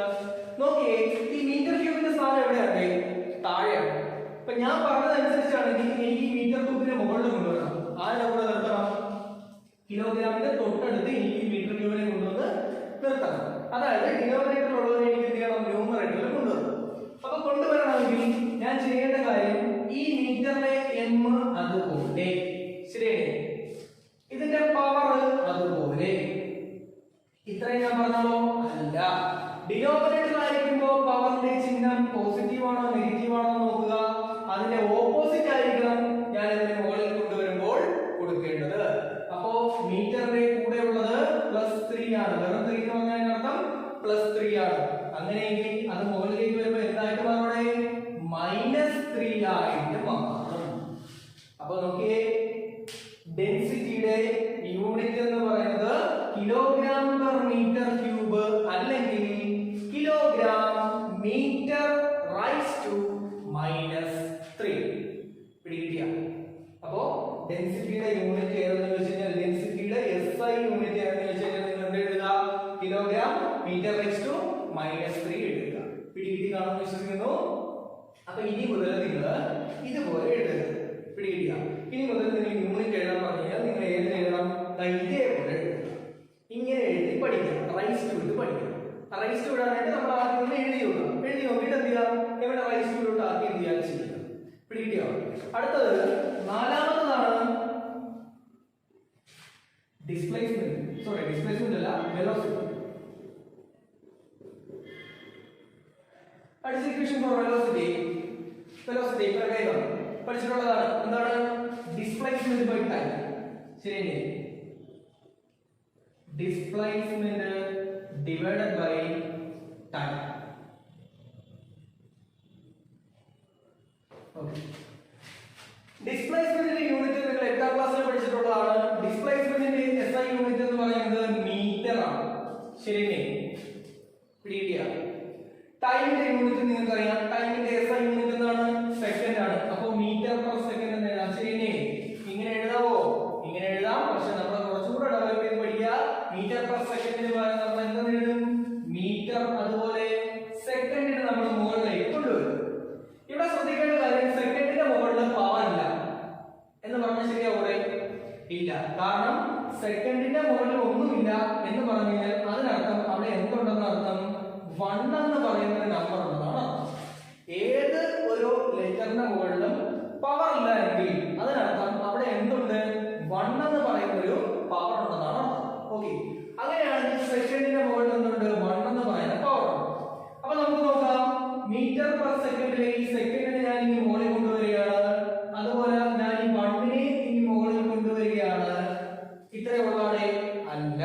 നോക്കിയേ, ഈ m³ സ്ഥാനം എവിടെയാണ്? താഴെയാണ്. അപ്പൊ ഞാൻ പറഞ്ഞതനുസരിച്ചാണെങ്കിൽ എനിക്ക് ഈ m³ മുകളിൽ കൊണ്ടുവരണം. ആരുടെ കൂടെ നിർത്തണം? കിലോഗ്രാമിന്റെ തൊട്ടടുത്ത് എനിക്ക് m³ കൊണ്ടുവന്ന് നിർത്തണം. അതായത് ഡിനോമിനേറ്ററിലുള്ളത് എനിക്ക് എന്ത് ചെയ്യണം, ന്യൂമറേറ്ററിൽ കൊണ്ടുവരണം. അപ്പൊ കൊണ്ടുവരണമെങ്കിൽ ഞാൻ ചെയ്യേണ്ട കാര്യം, ഈ മീറ്ററിലെ m അതുപോലെ, ശരിയല്ലേ, ഇതിന്റെ പവർ അതുപോലെ, ഇത്രയും ഞാൻ പറഞ്ഞോളൂ. അല്ല, ഡിനോമിനേറ്റർ ആയിരിക്കുമ്പോൾ പവറിന്റെ ചിഹ്നം പോസിറ്റീവ് ആണോ നെഗറ്റീവ് ആണോ നോക്കുക. അതിന്റെ ഓപ്പോസിറ്റ് ആയിരിക്കണം ഞാൻ ഇതിന്റെ മുകളിൽ കൊണ്ടുവരുമ്പോൾ കൊടുക്കേണ്ടത്. അപ്പോ മീറ്ററിന്റെ കൂടെ ഉള്ളത് +3 ആണ്. വെറും 3 എന്ന് പറഞ്ഞാൽ അർത്ഥം +3 ആണ്. അങ്ങനെയെങ്കിൽ അത് മുകളിലേക്ക് വരുമ്പോൾ എന്തായിട്ട് മാറണേ, -3 ആയിട്ട് മാറും. അപ്പൊ നോക്കിയേ, ഡെൻസിറ്റിയുടെ യൂണിറ്റ് എന്ന് പറയുന്നത് kg/m³ അല്ലെങ്കിൽ kg/m⁻³ പിടികിട്ടിയ? അപ്പോ ഡെൻസിറ്റിയുടെ യൂണിറ്റ് ഏതെന്ന് വെച്ച് കഴിഞ്ഞാൽ, ഡെൻസിറ്റിയുടെ SI യൂണിറ്റ് ഏതെന്ന് വെച്ച് കഴിഞ്ഞാൽ നിങ്ങൾ എന്ത് എഴുതുക, kg/m⁻³ എഴുതുക. പിടികിട്ടി കാണുമെന്ന് വിശ്വസിക്കുന്നു. അപ്പൊ ഇനി മുതൽ നിങ്ങൾ ഇതുപോലെ എഴുതുക. പിടികിട്ടിയ? ഇനി മുതൽ നിങ്ങൾ യൂണിറ്റ് എഴുതാൻ പറഞ്ഞു കഴിഞ്ഞാൽ നിങ്ങൾ ഏതിന് എഴുതണം, ഇതേപോലെ എഴുതുക. ഇങ്ങനെ എഴുതി പഠിക്കണം. റൈസ് ടു ഇട്ട് പഠിക്കണം. റൈസ് ടു ഇടാനായിട്ട് നമ്മൾ ആദ്യം ഒന്ന് എഴുതി നോക്കുക. എഴുതി നോക്കിയിട്ട് എന്ത് ചെയ്യാം, എവിടെ റൈസ് ടു ഇട്ട് ആക്കി എന്ത് ചെയ്യാൻ ചെയ്യുക. പിടികിട്ടിയോ? അടുത്തത് നാലാമത്തതാണ് ഡിസ്പ്ലേസ്മെന്റ്. സോറി, ഡിസ്പ്ലേസ്മെന്റ് അല്ല, വെലോസിറ്റി. ഇക്വേഷൻ ഫോർ വെലോസിറ്റി പ്രകാരം പഠിച്ചിട്ടുള്ളതാണ്. എന്താണ്? Displacement by time. ശരിയല്ലേ? Displacement divided by time. ഡിസ്പ്ലേസ്മെന്റിന്റെ യൂണിറ്റ് നിങ്ങൾ 8ാം ക്ലാസ്സിൽ പഠിച്ചിട്ടുള്ളതാണ്. ഡിസ്പ്ലേസ്മെന്റിന്റെ SI യൂണിറ്റ് എന്ന് പറയുന്നത് മീറ്റർ ആണ്. ശരിയല്ലേ? പിടികിട്ടിയ? ടൈമിന്റെ യൂണിറ്റ് നിങ്ങൾക്ക് അറിയാം. ടൈമിന്റെ SI യൂണിറ്റ് എന്താണ്? സെക്കൻഡ് ആണ്. അപ്പൊ മീറ്റർ/സെക്കൻഡ് എന്ന് എഴുതാം. ശരിയല്ലേ? ഇങ്ങനെ എഴുതാവോ? ഇങ്ങനെ എഴുതാം. പക്ഷെ നമ്മൾ കുറച്ചുകൂടെ ഡെവലപ്പ് ചെയ്ത് പഠിക്കുക. ഇല്ല. കാരണം സെക്കൻഡിന്റെ മുകളിൽ ഒന്നുമില്ല എന്ന് പറഞ്ഞു കഴിഞ്ഞാൽ അതിനർത്ഥം അവിടെ എന്തുണ്ടെന്ന് അർത്ഥം 1 എന്ന് പറയുന്ന ഒരു നമ്പർ ഉണ്ടെന്നാണ് അർത്ഥം. ഏത് ഒരു ലെറ്ററിന്റെ മുകളിലും പവർ ഇല്ല എങ്കിൽ അതിനർത്ഥം അവിടെ എന്തുണ്ട് 1 എന്ന് പറയുന്ന ഒരു പവർ ഉണ്ടെന്നാണ് അർത്ഥം. ഓക്കെ, അങ്ങനെയാണെങ്കിൽ സെക്കൻഡിന്റെ മുകളിൽ എന്തുണ്ട് 1 എന്ന് പറയുന്ന പവർ ഉണ്ട്. അപ്പൊ നമുക്ക് നോക്കാം, മീറ്റർ പെർ സെക്കൻഡിലെ ഈ സെക്കൻഡിനെ ഞാൻ ഇനി മുകളിൽ കൊണ്ടുവരികയാണ്, അതുപോലെ ഞാൻ ഈ 1നെ ഇനി മുകളിൽ കൊണ്ടുവരികയാണ്. ഇത്രയുള്ളതാണ് അല്ല,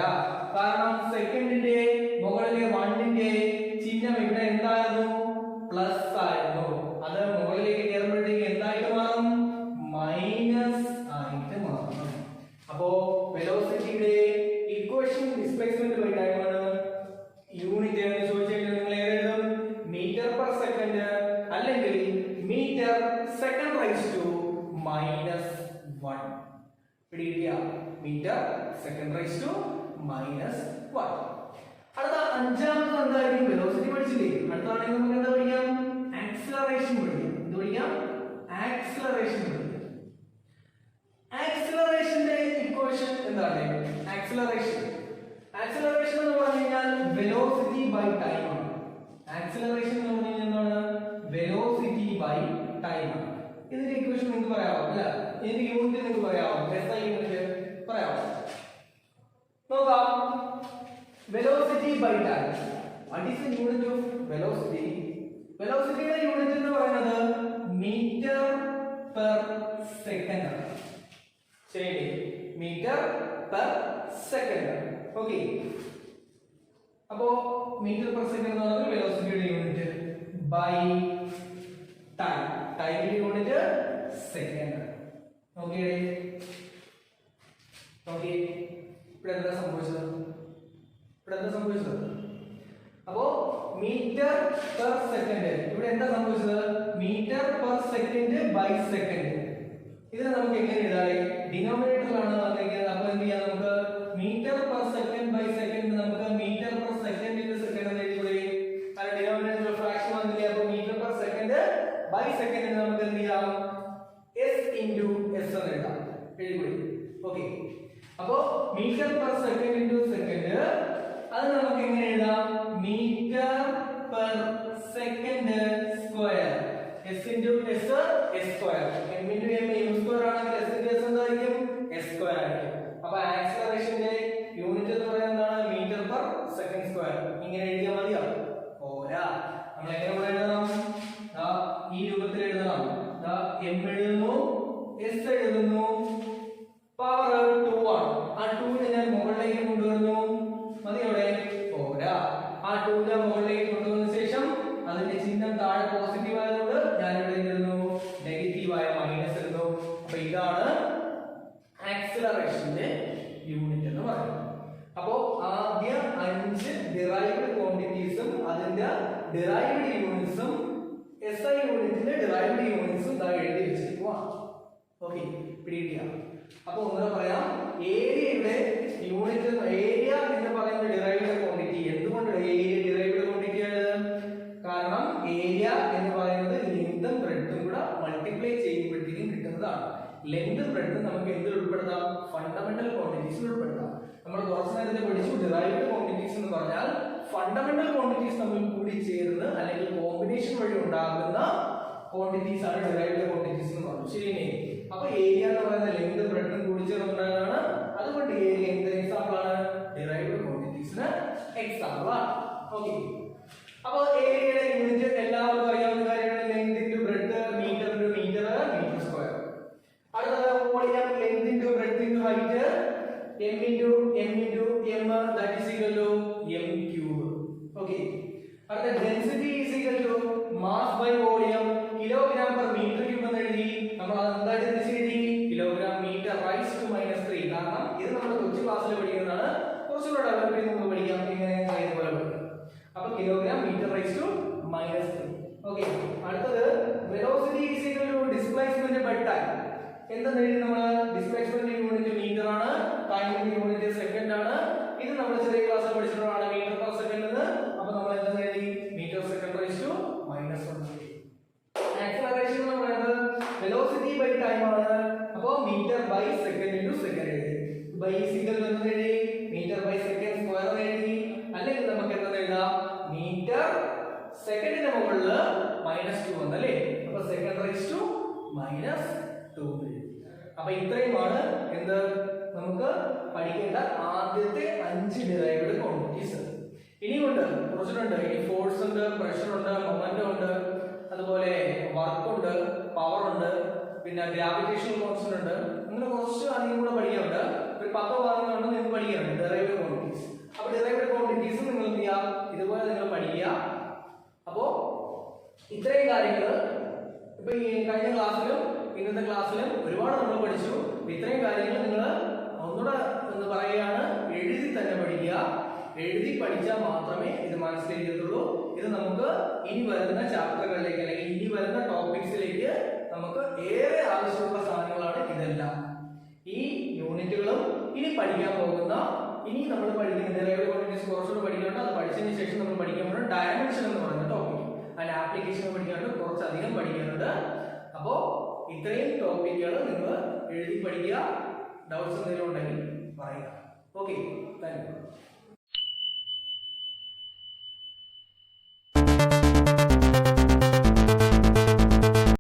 കാരണം സെക്കൻഡിന്റെ മുകളിലെ 1ന്റെ ചിഹ്നം ഇവിടെ എന്തായിരുന്നു പ്ലസ് ആയിരുന്നു. അത് മുകളിലേക്ക് കയറുമ്പോഴത്തേക്ക് എന്തായിട്ട് മാറും മൈനസ് ആയിട്ട് മാറും. അപ്പോ വെലോസിറ്റിയുടെ ഇക്വേഷൻ ഡിസ്പ്ലേസ്മെന്റ് ബൈ ടൈം ആണ്. യൂണിറ്റ് എന്ന് ചോദിച്ചാൽ നിങ്ങൾ ഏതെഴുതും മീറ്റർ പെർ സെക്കൻഡ് അല്ലെങ്കിൽ മീറ്റർ സെക്കൻഡ് റൈസ് ടു -1. പിടികിട്ടിയ മീറ്റർ സെക്കൻഡ് റൈസ് ടു -1. അടുത്ത അഞ്ചാമത് എന്തായിരിക്കും വെലോസിറ്റി പഠിച്ചില്ലേ, അടുത്താണെങ്കിൽ നമുക്ക് എന്താ പഠിക്കാം ആക്സിലറേഷൻ പഠിക്കാം. എന്ത് പഠിക്കാം ആക്സിലറേഷൻ പഠിക്കാം. ആക്സിലറേഷന്റെ ഇക്വേഷൻ എന്താണ്? ആക്സിലറേഷൻ എന്ന് പറഞ്ഞു കഴിഞ്ഞാൽ വെലോസിറ്റി ബൈ ടൈം ആണ്. ആക്സിലറേഷൻ എന്ന് പറഞ്ഞു കഴിഞ്ഞാൽ എന്താണ് വെലോസിറ്റി ബൈ ടൈം ആണ്. ഇതിന്റെ ഇക്വേഷൻ നിങ്ങൾക്ക് പറയാമോ? അല്ല, ഇതിന്റെ യൂണിറ്റ് നിങ്ങൾക്ക് പറയാമോ? SI യൂണിറ്റ് പറയാമോ? നോക്കാം, velocity by time. What is the unit of velocity? വെലോസിറ്റിയുടെ യൂണിറ്റ് എന്ന് പറയുന്നത് മീറ്റർ പെർ സെക്കൻഡ് ആണ്. ശരി, മീറ്റർ പെർ സെക്കൻഡ്. ഓക്കെ, അപ്പോ മീറ്റർ പെർ സെക്കൻഡ് എന്ന് പറയുന്നത് വെലോസിറ്റിയുടെ യൂണിറ്റ് ബൈ ടൈം. ടൈമിന്റെ യൂണിറ്റ് സെക്കൻഡ്. ഓക്കെ, ഇവിടെ എന്താ സംഭവിച്ചത്? അപ്പോ മീറ്റർ പെർ സെക്കൻഡ്, ഇവിടെ എന്താ സംഭവിച്ചത്? Metre per second by second. ഇതിനെ നമുക്ക് എങ്ങനെ എഴുതാം? ഡിനോമിനേറ്ററിലാണ് വന്നിരിക്കുന്നത്. അപ്പോൾ എന്ത് ചെയ്യാം, നമുക്ക് metre per second by second നമുക്ക് metre per second into second എന്ന് എഴുതിക്കൂടെ? കാരണം ഡിനോമിനേറ്ററിൽ ഫ്രാക്ഷൻ വന്നില്ലേ, അപ്പോൾ metre per second by second നമുക്ക് എന്ത് ചെയ്യാം s ഇൻടു s എന്ന് എഴുതാം. എഴുതിക്കൂടെ? ഓക്കെ, അപ്പോൾ metre per second into second അത് നമുക്ക് എങ്ങനെ എഴുതാം? Metre per second square. s into s s square. m into m m square ആണെങ്കിൽ s ഇൻടു s എന്തായിരിക്കും? s സ്ക്വയർ ആയിരിക്കും. അപ്പോൾ ആക്സിലറേഷന്റെ യൂണിറ്റ് എന്ന് പറയുന്നത് എന്താണ്? Metre per second square. ഇങ്ങനെ എഴുതിയാൽ മതിയോ? പോരാ, നമ്മൾ എങ്ങനെ എഴുതണം? ഈ രൂപത്തിൽ എഴുതണം. m എഴുതുന്നു, s എഴുതുന്നു, പവർ 2 ആണ്. ആ 2 ഞാൻ മുകളിലേക്ക് കൊണ്ടുവരുന്നു. മതിയോടെ? പോരാ, ആ 2 മുകളിലേക്ക് കൊണ്ടുവന്ന ശേഷം അതിന്റെ ചിഹ്നം താഴെ പോസിറ്റീവ് ആയതുകൊണ്ട് ഞാൻ ഇവിടെ എഴുതുന്നു നെഗറ്റീവ് ആയ മൈനസ് എഴുതുന്നു. അപ്പൊ ഇതാണ് ആക്സിലറേഷന്റെ യൂണിറ്റ് എന്ന് പറയുന്നത്. അപ്പോ ആദ്യ 5 ഡിറൈവ്ഡ് ക്വാണ്ടിറ്റീസും അതിന്റെ ഡിറൈവ്ഡ് യൂണിറ്റ്സും SI യൂണിറ്റിന്റെ ഡിറൈവ്ഡ് യൂണിറ്റ്സും എഴുതി വെച്ചിരിക്കുക. ഓക്കെ, പിടികിട്ടിയ? അപ്പൊ ഒന്നുകൂടെ പറയാം, ഏരിയയുടെ യൂണിറ്റ് ഏരിയ എന്ന് പറയുന്ന ഡിറൈവ്ഡ് ക്വാണ്ടിറ്റി. എന്തുകൊണ്ട് ഏരിയ ഡിറൈവ്ഡ് ക്വാണ്ടിറ്റി ആണ്? കാരണം ഏരിയ എന്ന് പറയുന്നത് ലെങ്തും ബ്രെഡ്ത്തും കൂടെ മൾട്ടിപ്ലൈ ചെയ്യുമ്പോഴത്തേക്കും കിട്ടുന്നതാണ്. ലെങ്തും ബ്രെഡ്ത്തും നമുക്ക് എന്തിൽ ഉൾപ്പെടുത്താം? ഫണ്ടമെന്റൽ ക്വാണ്ടിറ്റീസിൽ ഉൾപ്പെടുത്താം. നമ്മൾ കുറച്ച് നേരത്തെ പഠിച്ചു ഡിറൈവ്ഡ് ക്വാണ്ടിറ്റീസ് എന്ന് പറഞ്ഞാൽ ഫണ്ടമെന്റൽ ക്വാണ്ടിറ്റീസ് തമ്മിൽ കൂടി ചേർന്ന് അല്ലെങ്കിൽ കോമ്പിനേഷൻ വഴി ഉണ്ടാകുന്ന ക്വാണ്ടിറ്റീസ് ആണ് ഡിറൈവ്ഡ് ക്വാണ്ടിറ്റീസ് എന്ന് പറഞ്ഞു. ശരിയല്ലേ? അപ്പൊ ഏരിയ എന്ന് പറയുന്ന ലെങ്ത് ബ്രെഡ്ത്തും കൂടി ചേർന്നുണ്ടാകുന്നതാണ്. അതുകൊണ്ട് ഏരിയ എന്ത് എക്സാമ്പിൾ ആണ്? ഡിറൈവ്ഡ് ക്വാണ്ടിറ്റീസിന് എക്സാമ്പിൾ ആണ്. ഓക്കെ, അപ്പൊ ഏരിയയുടെ യൂണിറ്റ് എല്ലാവർക്കും അറിയാവുന്ന കാര്യമാണ്. Length into breadth, metre into metre, metre square. അടുത്തത് volume length into breadth into height, m into m that is equal to m cube. Okay, അടുത്ത density is equal to mass by volume kilogram per metre cube എന്ന് എഴുതി. നമ്മൾ അത് എന്തായിട്ട് തിരിച്ചെഴുതി? Kilogram metre raise to -3. കാരണം ഇത് നമ്മൾ കൊച്ചു ക്ലാസ്സിൽ പഠിക്കുന്നതാണ്. കുറച്ചുകൂടെ ഡെവലപ്പ് ചെയ്ത് നമുക്ക് പഠിക്കാം. ഇങ്ങനെ ഇതുപോലെ പഠിക്കാം. അപ്പൊ kilogram metre raise to -3. Okay, അടുത്തത് velocity is equal to displacement by time. എന്തെന്ന് എഴുതി നമ്മൾ? ഡിസ്പ്ലേസ്മെന്റ് യൂണിറ്റ് മീറ്റർ ആണ്, ടൈമിന്റെ യൂണിറ്റ് സെക്കൻഡ് ആണ്. ഇത് നമ്മൾ ചെറിയ ക്ലാസ്സിൽ പഠിച്ചിട്ടുള്ളതാണ് മീറ്റർ പെർ സെക്കൻഡ് എന്ന്. അപ്പൊ നമ്മൾ എന്തെന്ന് എഴുതി? Metre second raise to -1. ആക്സിലറേഷൻ എന്ന് പറയുന്നത് വെലോസിറ്റി ബൈ ടൈം ആണ്. അപ്പോൾ metre by second into second. Bicycle എന്ന് എഴുതി, മീറ്റർ ബൈ സെക്കൻഡ് സ്ക്വയർ എഴുതി, അല്ലെങ്കിൽ നമുക്ക് എന്താ എഴുതാം, മീറ്റർ സെക്കൻഡിന്റെ മുകളിൽ -2 വന്നല്ലേ, അപ്പൊ സെക്കൻഡ് റൈസ് ടു -2. അപ്പൊ ഇത്രയുമാണ് എന്ത് നമുക്ക് പഠിക്കേണ്ട ആദ്യത്തെ 5 ഡിറൈവ്ഡ് ക്വാണ്ടിറ്റീസ്. ഇനിയുണ്ട് കുറച്ചിട്ടുണ്ട്. ഇനി ഫോഴ്സ് ഉണ്ട്, പ്രഷർ ഉണ്ട്, മൊമെന്റം ഉണ്ട്, അതുപോലെ വർക്ക് ഉണ്ട്, പവർ ഉണ്ട്, പിന്നെ ഗ്രാവിറ്റേഷണൽ കോൺസ്റ്റന്റ് ഉണ്ട്. അങ്ങനെ കുറച്ച് അധികം കൂടെ പഠിക്കാനുണ്ട്. ഒരു 10 ഭാഗങ്ങളുണ്ട് നിങ്ങൾക്ക് പഠിക്കാനുണ്ട് ഡിറൈവ്ഡ് ക്വാണ്ടിറ്റീസ്. അപ്പൊ ഡിറൈവ്ഡ് ക്വാണ്ടിറ്റീസ് നിങ്ങൾ എന്ത് ചെയ്യാം, ഇതുപോലെ നിങ്ങൾ പഠിക്കുക. അപ്പോ ഇത്രയും കാര്യങ്ങൾ ഇപ്പൊ ഈ കഴിഞ്ഞ ക്ലാസ്സിലും ഇന്നത്തെ ക്ലാസ്സിലും ഒരുപാട് നമ്മൾ പഠിച്ചു. ഇത്രയും കാര്യങ്ങൾ നിങ്ങൾ ഒന്നുകൂടെ എന്ന് പറയുകയാണ്, എഴുതി തന്നെ പഠിക്കുക. എഴുതി പഠിച്ചാൽ മാത്രമേ ഇത് മനസ്സിലാക്കത്തുള്ളൂ. ഇത് നമുക്ക് ഇനി വരുന്ന ചാപ്റ്ററുകളിലേക്ക് അല്ലെങ്കിൽ ഇനി വരുന്ന ടോപ്പിക്സിലേക്ക് നമുക്ക് ഏറെ ആവശ്യമുള്ള സാധനങ്ങളാണ് ഇതെല്ലാം. ഈ യൂണിറ്റുകളും ഇനി പഠിക്കാൻ പോകുന്ന ഇനി നമ്മൾ പഠിക്കുന്ന ഡിറൈവ്ഡ് ക്വാണ്ടിറ്റീസ് കുറച്ചുകൂടി പഠിക്കുന്നുണ്ട്. അത് പഠിച്ചതിന് ശേഷം നമ്മൾ പഠിക്കാൻ പോകുന്ന ഡയമെൻഷൻ എന്ന് പറയുന്ന ടോപ്പിക്, അതിന്റെ ആപ്ലിക്കേഷൻ പഠിക്കാനുണ്ട്, കുറച്ചധികം പഠിക്കാനുണ്ട്. അപ്പോൾ ഇത്രയും ടോപ്പിക്കുകൾ നിങ്ങൾ എഴുതി പഠിക്കുക. ഡൗട്ട്സ് എന്തെങ്കിലും ഉണ്ടെങ്കിൽ പറയുക. Okay, thank you.